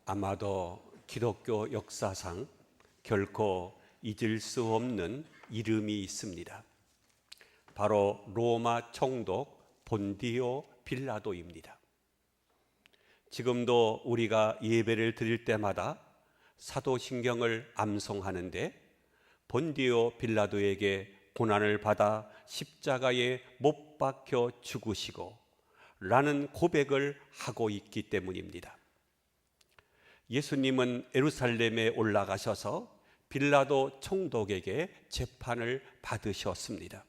아마도 기독교 역사상 결코 잊을 수 없는 이름이 있습니다. 바로 로마 총독 본디오 빌라도입니다. 지금도 우리가 예배를 드릴 때마다 사도신경을 암송하는데 본디오 빌라도에게 고난을 받아 십자가에 못 박혀 죽으시고 라는 고백을 하고 있기 때문입니다. 예수님은 예루살렘에 올라가셔서 빌라도 총독에게 재판을 받으셨습니다.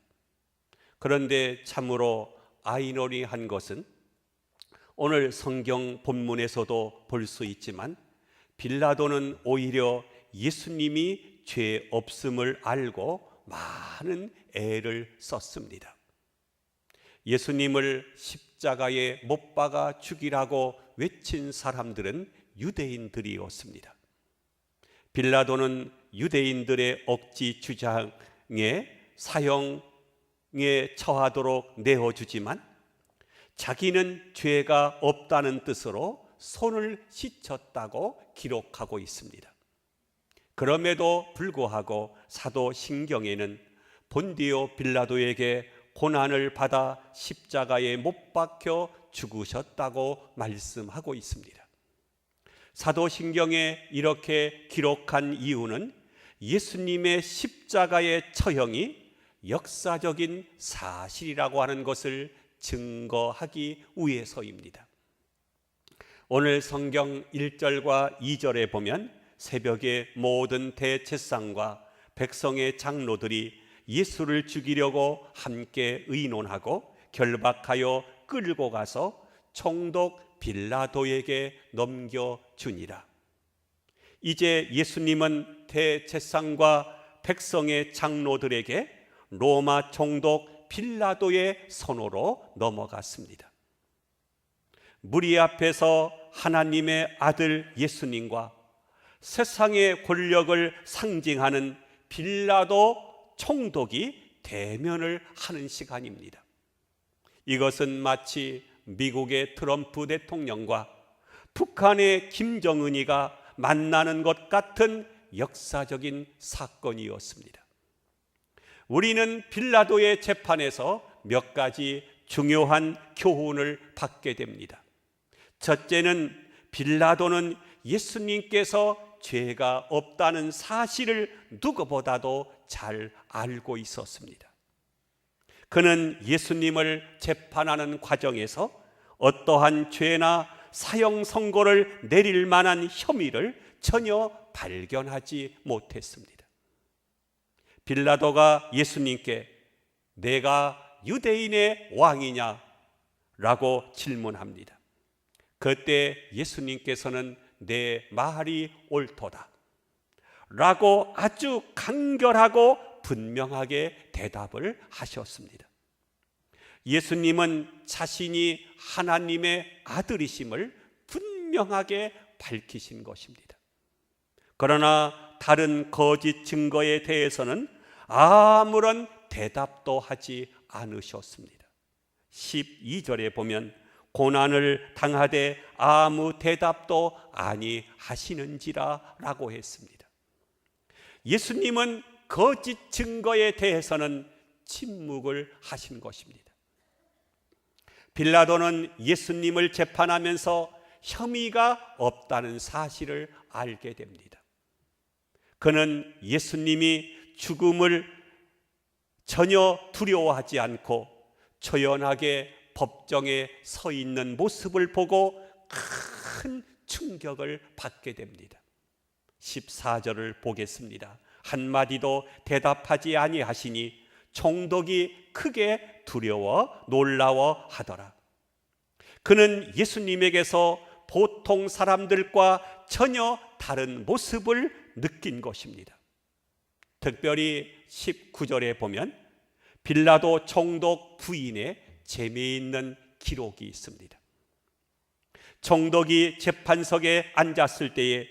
그런데 참으로 아이러니한 것은 오늘 성경 본문에서도 볼 수 있지만 빌라도는 오히려 예수님이 죄 없음을 알고 많은 애를 썼습니다. 예수님을 십자가에 못 박아 죽이라고 외친 사람들은 유대인들이었습니다. 빌라도는 유대인들의 억지 주장에 사형에 처하도록 내어주지만 자기는 죄가 없다는 뜻으로 손을 씻었다고 기록하고 있습니다. 그럼에도 불구하고 사도신경에는 본디오 빌라도에게 고난을 받아 십자가에 못 박혀 죽으셨다고 말씀하고 있습니다. 사도신경에 이렇게 기록한 이유는 예수님의 십자가의 처형이 역사적인 사실이라고 하는 것을 증거하기 위해서입니다. 오늘 성경 1절과 2절에 보면 새벽에 모든 대제사장과 백성의 장로들이 예수를 죽이려고 함께 의논하고 결박하여 끌고 가서 총독 빌라도에게 넘겨주니라. 이제 예수님은 대제사장과 백성의 장로들에게 로마 총독 빌라도의 손으로 넘어갔습니다. 무리 앞에서 하나님의 아들 예수님과 세상의 권력을 상징하는 빌라도 총독이 대면을 하는 시간입니다. 이것은 마치 미국의 트럼프 대통령과 북한의 김정은이가 만나는 것 같은 역사적인 사건이었습니다. 우리는 빌라도의 재판에서 몇 가지 중요한 교훈을 받게 됩니다. 첫째는 빌라도는 예수님께서 죄가 없다는 사실을 누구보다도 잘 알고 있었습니다. 그는 예수님을 재판하는 과정에서 어떠한 죄나 사형 선고를 내릴 만한 혐의를 전혀 발견하지 못했습니다. 빌라도가 예수님께 내가 유대인의 왕이냐? 라고 질문합니다. 그때 예수님께서는 내 말이 옳도다 라고 아주 간결하고 분명하게 대답을 하셨습니다. 예수님은 자신이 하나님의 아들이심을 분명하게 밝히신 것입니다. 그러나 다른 거짓 증거에 대해서는 아무런 대답도 하지 않으셨습니다. 12절에 보면 고난을 당하되 아무 대답도 아니하시는지라 라고 했습니다. 예수님은 거짓 증거에 대해서는 침묵을 하신 것입니다. 빌라도는 예수님을 재판하면서 혐의가 없다는 사실을 알게 됩니다. 그는 예수님이 죽음을 전혀 두려워하지 않고 초연하게 법정에 서 있는 모습을 보고 큰 충격을 받게 됩니다. 14절을 보겠습니다. 한마디도 대답하지 아니하시니 총독이 크게 두려워 놀라워하더라. 그는 예수님에게서 보통 사람들과 전혀 다른 모습을 느낀 것입니다. 특별히 19절에 보면 빌라도 총독 부인의 재미있는 기록이 있습니다. 총독이 재판석에 앉았을 때에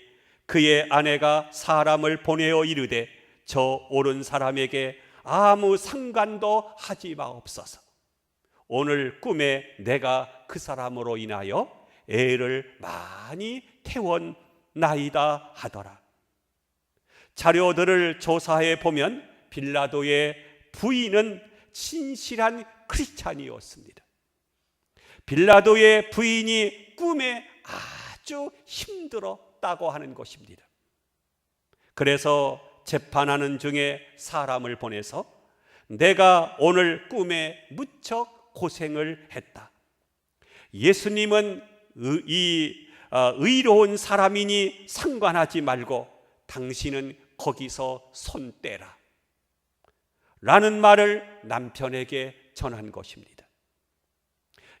그의 아내가 사람을 보내어 이르되 저 옳은 사람에게 아무 상관도 하지 마옵소서. 오늘 꿈에 내가 그 사람으로 인하여 애를 많이 나이다 하더라. 자료들을 조사해 보면 빌라도의 부인은 진실한 크리스찬이었습니다. 빌라도의 부인이 꿈에 아주 힘들었다고 하는 것입니다. 그래서 재판하는 중에 사람을 보내서 내가 오늘 꿈에 무척 고생을 했다. 예수님은 의로운 사람이니 상관하지 말고 당신은 거기서 손 떼라 라는 말을 남편에게 전한 것입니다.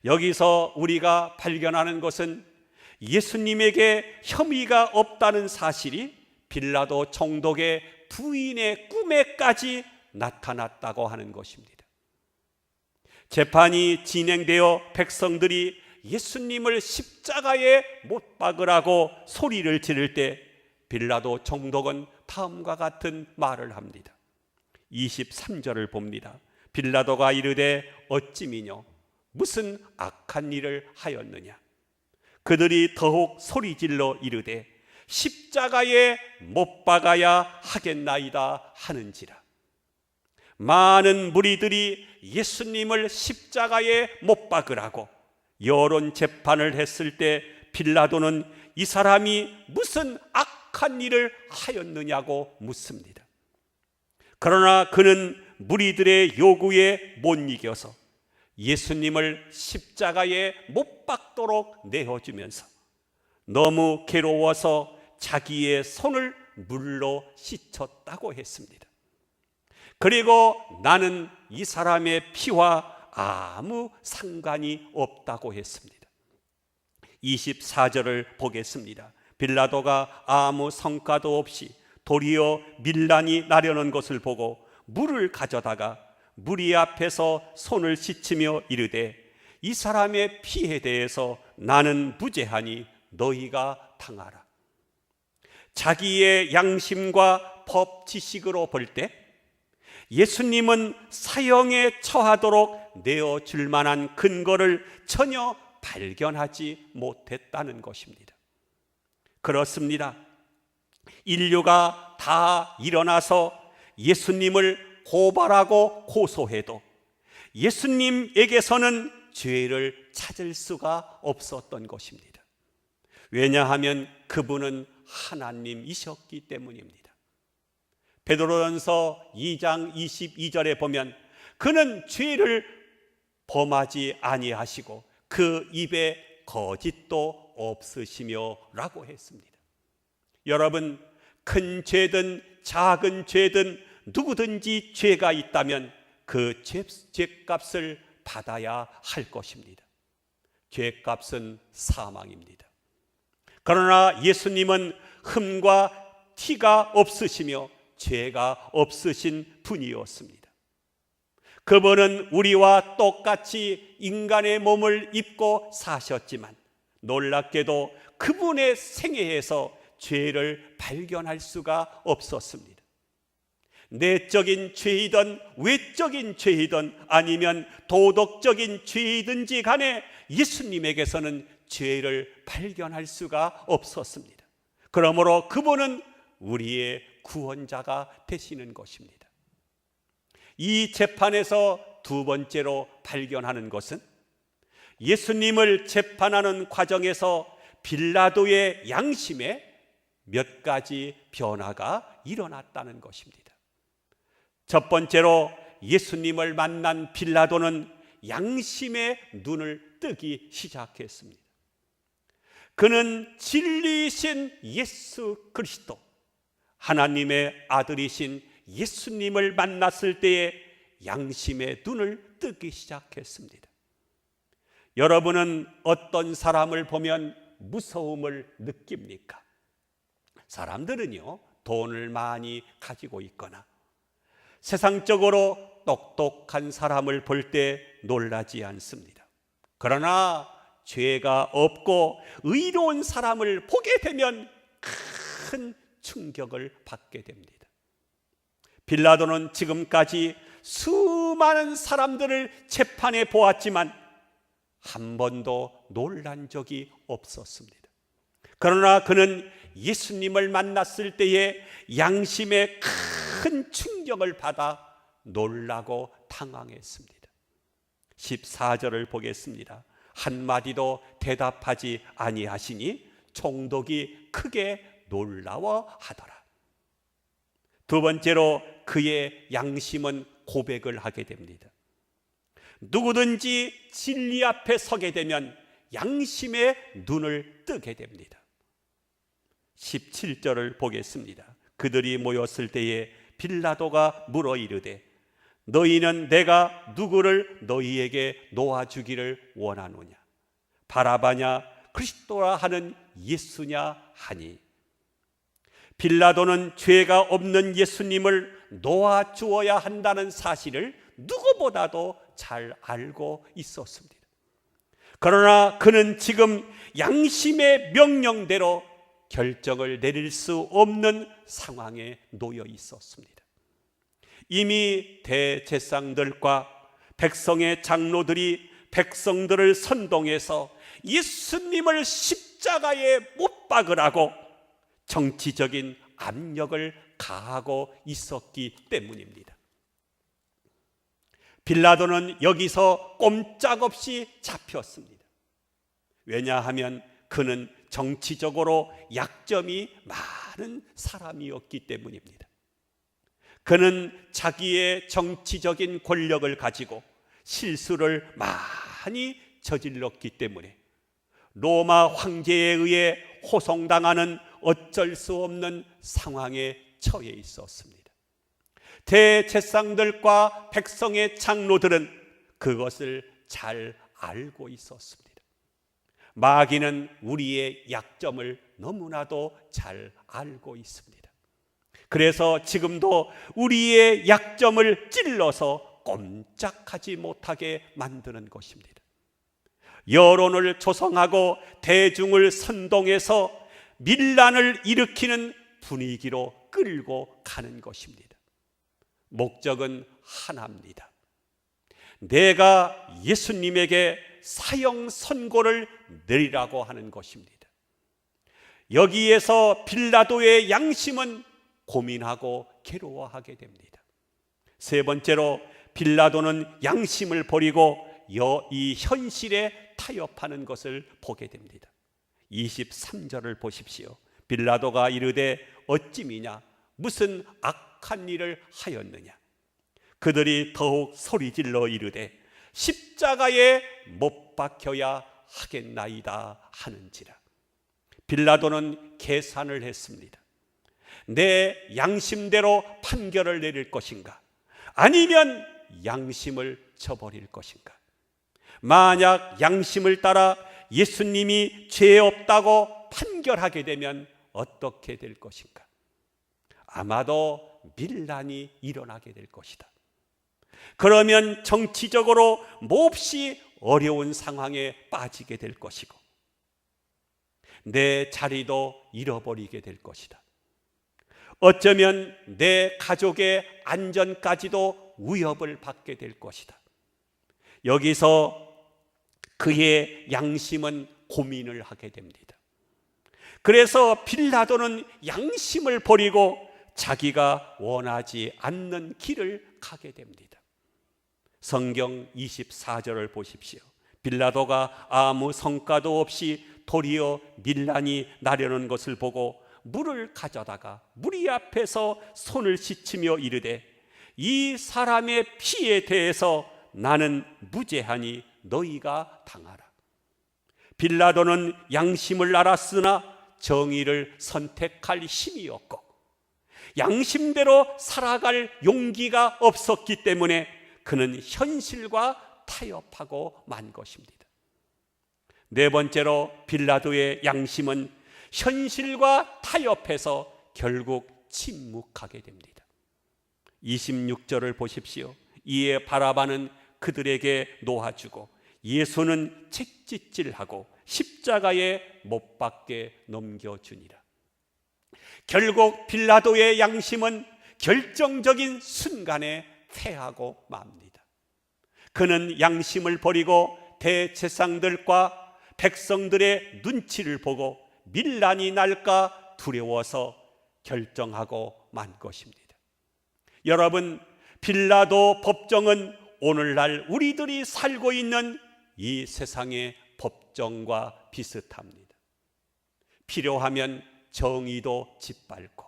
여기서 우리가 발견하는 것은 예수님에게 혐의가 없다는 사실이 빌라도 총독의 부인의 꿈에까지 나타났다고 하는 것입니다. 재판이 진행되어 백성들이 예수님을 십자가에 못 박으라고 소리를 지를 때 빌라도 총독은 다음과 같은 말을 합니다. 23절을 봅니다. 빌라도가 이르되 어찌미뇨 무슨 악한 일을 하였느냐. 그들이 더욱 소리질러 이르되 십자가에 못 박아야 하겠나이다 하는지라. 많은 무리들이 예수님을 십자가에 못 박으라고 여론 재판을 했을 때 빌라도는 이 사람이 무슨 악한 일을 하였느냐고 묻습니다. 그러나 그는 무리들의 요구에 못 이겨서 예수님을 십자가에 못 박도록 내어주면서 너무 괴로워서 자기의 손을 물로 씻었다고 했습니다. 그리고 나는 이 사람의 피와 아무 상관이 없다고 했습니다. 24절을 보겠습니다. 빌라도가 아무 성과도 없이 도리어 밀란이 나려는 것을 보고 물을 가져다가 무리 앞에서 손을 씻으며 이르되 이 사람의 피에 대해서 나는 무죄하니 너희가 당하라. 자기의 양심과 법 지식으로 볼 때 예수님은 사형에 처하도록 내어줄 만한 근거를 전혀 발견하지 못했다는 것입니다. 그렇습니다. 인류가 다 일어나서 예수님을 고발하고 고소해도 예수님에게서는 죄를 찾을 수가 없었던 것입니다. 왜냐하면 그분은 하나님이셨기 때문입니다. 베드로전서 2장 22절에 보면 그는 죄를 범하지 아니하시고 그 입에 거짓도 없으시며 라고 했습니다. 여러분, 큰 죄든 작은 죄든 누구든지 죄가 있다면 그 죄값을 받아야 할 것입니다. 죄값은 사망입니다. 그러나 예수님은 흠과 티가 없으시며 죄가 없으신 분이었습니다. 그분은 우리와 똑같이 인간의 몸을 입고 사셨지만 놀랍게도 그분의 생애에서 죄를 발견할 수가 없었습니다. 내적인 죄이든 외적인 죄이든 아니면 도덕적인 죄이든지 간에 예수님에게서는 죄를 발견할 수가 없었습니다. 그러므로 그분은 우리의 구원자가 되시는 것입니다. 이 재판에서 두 번째로 발견하는 것은 예수님을 재판하는 과정에서 빌라도의 양심에 몇 가지 변화가 일어났다는 것입니다. 첫 번째로 예수님을 만난 빌라도는 양심의 눈을 뜨기 시작했습니다. 그는 진리이신 예수 그리스도, 하나님의 아들이신 예수님을 만났을 때에 양심의 눈을 뜨기 시작했습니다. 여러분은 어떤 사람을 보면 무서움을 느낍니까? 사람들은요, 돈을 많이 가지고 있거나 세상적으로 똑똑한 사람을 볼 때 놀라지 않습니다. 그러나 죄가 없고 의로운 사람을 보게 되면 큰 충격을 받게 됩니다. 빌라도는 지금까지 수많은 사람들을 재판해 보았지만 한 번도 놀란 적이 없었습니다. 그러나 그는 예수님을 만났을 때에 양심에 큰 충격을 받아 놀라고 당황했습니다. 14절을 보겠습니다. 한마디도 대답하지 아니하시니 총독이 크게 놀라워하더라. 두 번째로 그의 양심은 고백을 하게 됩니다. 누구든지 진리 앞에 서게 되면 양심의 눈을 뜨게 됩니다. 17절을 보겠습니다. 그들이 모였을 때에 빌라도가 물어 이르되 너희는 내가 누구를 너희에게 놓아주기를 원하노냐? 바라바냐 그리스도라 하는 예수냐 하니, 빌라도는 죄가 없는 예수님을 놓아주어야 한다는 사실을 누구보다도 잘 알고 있었습니다. 그러나 그는 지금 양심의 명령대로 결정을 내릴 수 없는 상황에 놓여 있었습니다. 이미 대제사장들과 백성의 장로들이 백성들을 선동해서 예수님을 십자가에 못 박으라고 정치적인 압력을 가하고 있었기 때문입니다. 빌라도는 여기서 꼼짝없이 잡혔습니다. 왜냐하면 그는 정치적으로 약점이 많은 사람이었기 때문입니다. 그는 자기의 정치적인 권력을 가지고 실수를 많이 저질렀기 때문에 로마 황제에 의해 호송당하는 어쩔 수 없는 상황에 처해 있었습니다. 대제사장들과 백성의 장로들은 그것을 잘 알고 있었습니다. 마귀는 우리의 약점을 너무나도 잘 알고 있습니다. 그래서 지금도 우리의 약점을 찔러서 꼼짝하지 못하게 만드는 것입니다. 여론을 조성하고 대중을 선동해서 밀란을 일으키는 분위기로 끌고 가는 것입니다. 목적은 하나입니다. 내가 예수님에게 사형 선고를 내리라고 하는 것입니다. 여기에서 빌라도의 양심은 고민하고 괴로워하게 됩니다. 세 번째로 빌라도는 양심을 버리고 이 현실에 타협하는 것을 보게 됩니다. 23절을 보십시오. 빌라도가 이르되 어찌미냐 무슨 악한 일을 하였느냐? 그들이 더욱 소리질러 이르되 십자가에 못 박혀야 하겠나이다 하는지라. 빌라도는 계산을 했습니다. 내 양심대로 판결을 내릴 것인가? 아니면 양심을 저버릴 것인가? 만약 양심을 따라 예수님이 죄 없다고 판결하게 되면 어떻게 될 것인가? 아마도 밀란이 일어나게 될 것이다. 그러면 정치적으로 몹시 어려운 상황에 빠지게 될 것이고 내 자리도 잃어버리게 될 것이다. 어쩌면 내 가족의 안전까지도 위협을 받게 될 것이다. 여기서 그의 양심은 고민을 하게 됩니다. 그래서 빌라도는 양심을 버리고 자기가 원하지 않는 길을 가게 됩니다. 성경 24절을 보십시오. 빌라도가 아무 성과도 없이 도리어 밀란이 나려는 것을 보고 물을 가져다가 무리 앞에서 손을 씻으며 이르되 이 사람의 피에 대해서 나는 무죄하니 너희가 당하라. 빌라도는 양심을 알았으나 정의를 선택할 힘이 없고 양심대로 살아갈 용기가 없었기 때문에 그는 현실과 타협하고 만 것입니다. 네 번째로 빌라도의 양심은 현실과 타협해서 결국 침묵하게 됩니다. 26절을 보십시오. 이에 바라바는 그들에게 놓아주고 예수는 채찍질하고 십자가에 못 박게 넘겨주니라. 결국 빌라도의 양심은 결정적인 순간에 패하고 맙니다. 그는 양심을 버리고 대제사장들과 백성들의 눈치를 보고 밀란이 날까 두려워서 결정하고 만 것입니다. 여러분, 빌라도 법정은 오늘날 우리들이 살고 있는 이 세상의 법정과 비슷합니다. 필요하면 정의도 짓밟고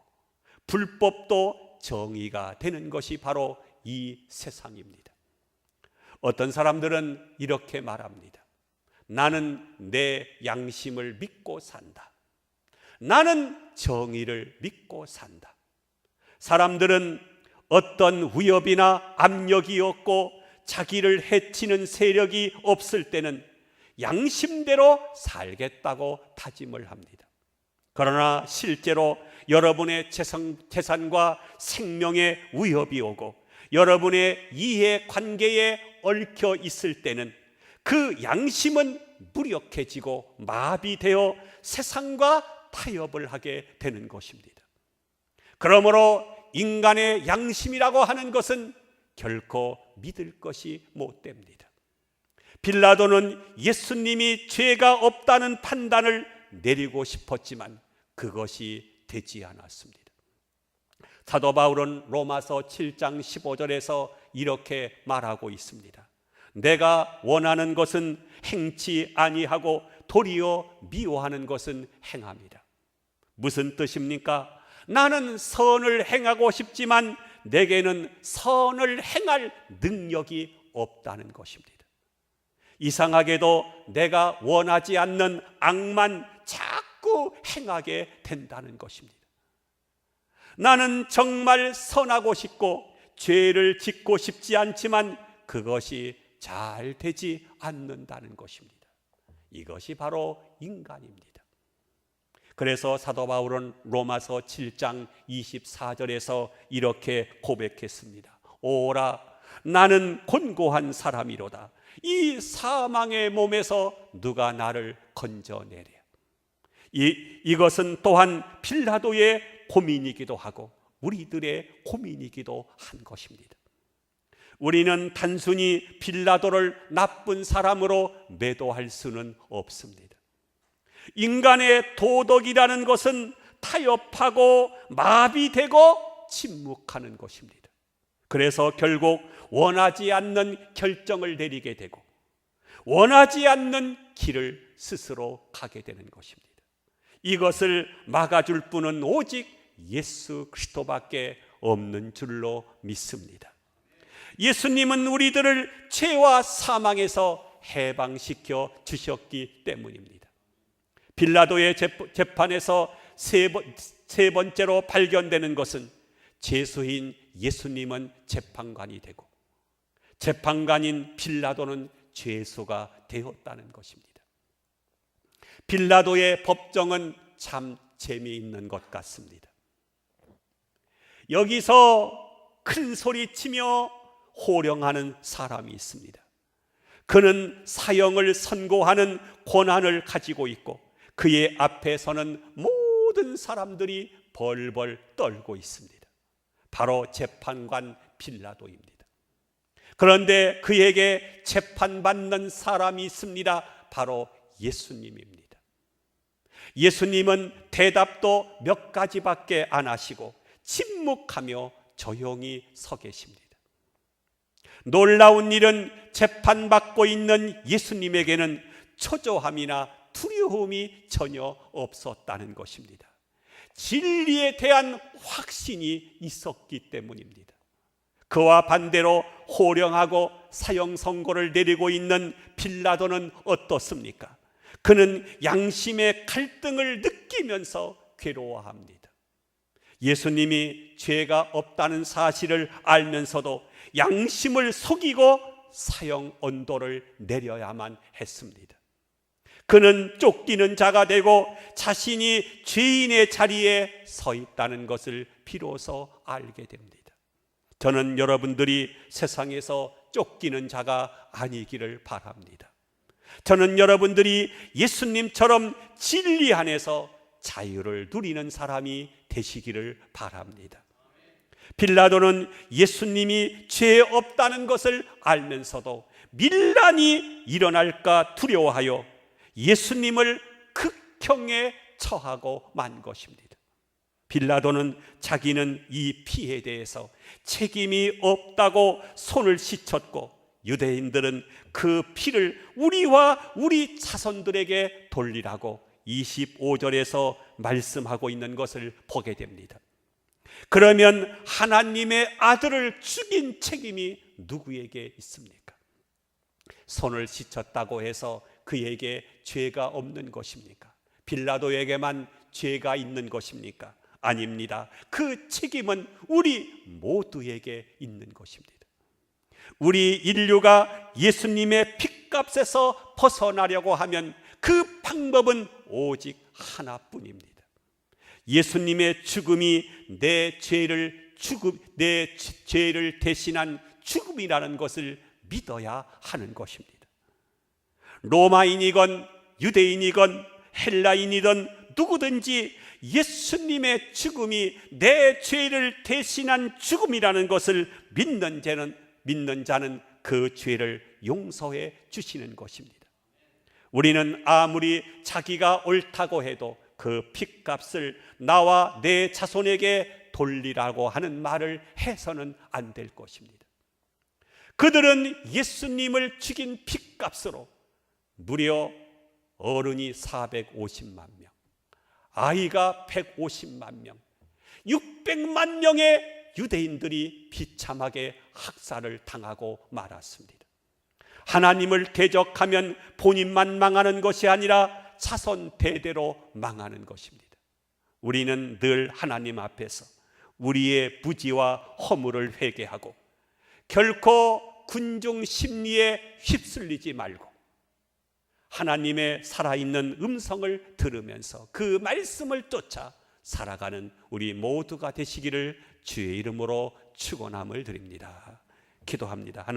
불법도 정의가 되는 것이 바로 이 세상입니다. 어떤 사람들은 이렇게 말합니다. 나는 내 양심을 믿고 산다. 나는 정의를 믿고 산다. 사람들은 어떤 위협이나 압력이 없고 자기를 해치는 세력이 없을 때는 양심대로 살겠다고 다짐을 합니다. 그러나 실제로 여러분의 재산과 생명에 위협이 오고 여러분의 이해관계에 얽혀 있을 때는 그 양심은 무력해지고 마비되어 세상과 타협을 하게 되는 것입니다. 그러므로 인간의 양심이라고 하는 것은 결코 믿을 것이 못 됩니다. 빌라도는 예수님이 죄가 없다는 판단을 내리고 싶었지만 그것이 되지 않았습니다. 사도 바울은 로마서 7장 15절에서 이렇게 말하고 있습니다. 내가 원하는 것은 행치 아니하고 도리어 미워하는 것은 행함이라. 무슨 뜻입니까? 나는 선을 행하고 싶지만 내게는 선을 행할 능력이 없다는 것입니다. 이상하게도 내가 원하지 않는 악만 자꾸 행하게 된다는 것입니다. 나는 정말 선하고 싶고 죄를 짓고 싶지 않지만 그것이 잘 되지 않는다는 것입니다. 이것이 바로 인간입니다. 그래서 사도 바울은 로마서 7장 24절에서 이렇게 고백했습니다. 오라, 나는 곤고한 사람이로다. 이 사망의 몸에서 누가 나를 건져내랴. 이것은 또한 빌라도의 고민이기도 하고 우리들의 고민이기도 한 것입니다. 우리는 단순히 빌라도를 나쁜 사람으로 매도할 수는 없습니다. 인간의 도덕이라는 것은 타협하고 마비되고 침묵하는 것입니다. 그래서 결국 원하지 않는 결정을 내리게 되고 원하지 않는 길을 스스로 가게 되는 것입니다. 이것을 막아줄 분은 오직 예수 그리스도밖에 없는 줄로 믿습니다. 예수님은 우리들을 죄와 사망에서 해방시켜 주셨기 때문입니다. 빌라도의 재판에서 세 번째로 발견되는 것은 죄수인 예수님은 재판관이 되고 재판관인 빌라도는 죄수가 되었다는 것입니다. 빌라도의 법정은 참 재미있는 것 같습니다. 여기서 큰 소리치며 호령하는 사람이 있습니다. 그는 사형을 선고하는 권한을 가지고 있고 그의 앞에 서는 모든 사람들이 벌벌 떨고 있습니다. 바로 재판관 빌라도입니다. 그런데 그에게 재판받는 사람이 있습니다. 바로 예수님입니다. 예수님은 대답도 몇 가지밖에 안 하시고 침묵하며 조용히 서 계십니다. 놀라운 일은 재판받고 있는 예수님에게는 초조함이나 두려움이 전혀 없었다는 것입니다. 진리에 대한 확신이 있었기 때문입니다. 그와 반대로 호령하고 사형 선고를 내리고 있는 빌라도는 어떻습니까? 그는 양심의 갈등을 느끼면서 괴로워합니다. 예수님이 죄가 없다는 사실을 알면서도 양심을 속이고 사형 언도를 내려야만 했습니다. 그는 쫓기는 자가 되고 자신이 죄인의 자리에 서 있다는 것을 비로소 알게 됩니다. 저는 여러분들이 세상에서 쫓기는 자가 아니기를 바랍니다. 저는 여러분들이 예수님처럼 진리 안에서 자유를 누리는 사람이 되시기를 바랍니다. 빌라도는 예수님이 죄 없다는 것을 알면서도 밀란이 일어날까 두려워하여 예수님을 극형에 처하고 만 것입니다. 빌라도는 자기는 이 피에 대해서 책임이 없다고 손을 씻었고, 유대인들은 그 피를 우리와 우리 자손들에게 돌리라고 25절에서 말씀하고 있는 것을 보게 됩니다. 그러면 하나님의 아들을 죽인 책임이 누구에게 있습니까? 손을 씻었다고 해서 그에게 죄가 없는 것입니까? 빌라도에게만 죄가 있는 것입니까? 아닙니다. 그 책임은 우리 모두에게 있는 것입니다. 우리 인류가 예수님의 핏값에서 벗어나려고 하면 그 방법은 오직 하나뿐입니다. 예수님의 죽음이 내 죄를 대신한 죽음이라는 것을 믿어야 하는 것입니다. 로마인이건 유대인이건 헬라인이든 누구든지 예수님의 죽음이 내 죄를 대신한 죽음이라는 것을 믿는 자는 그 죄를 용서해 주시는 것입니다. 우리는 아무리 자기가 옳다고 해도 그 핏값을 나와 내 자손에게 돌리라고 하는 말을 해서는 안 될 것입니다. 그들은 예수님을 죽인 핏값으로 무려 어른이 450만 명, 아이가 150만 명, 600만 명의 유대인들이 비참하게 학살을 당하고 말았습니다. 하나님을 대적하면 본인만 망하는 것이 아니라 자손 대대로 망하는 것입니다. 우리는 늘 하나님 앞에서 우리의 부지와 허물을 회개하고 결코 군중 심리에 휩쓸리지 말고 하나님의 살아있는 음성을 들으면서 그 말씀을 쫓아 살아가는 우리 모두가 되시기를 주의 이름으로 축원함을 드립니다. 기도합니다. 하나님.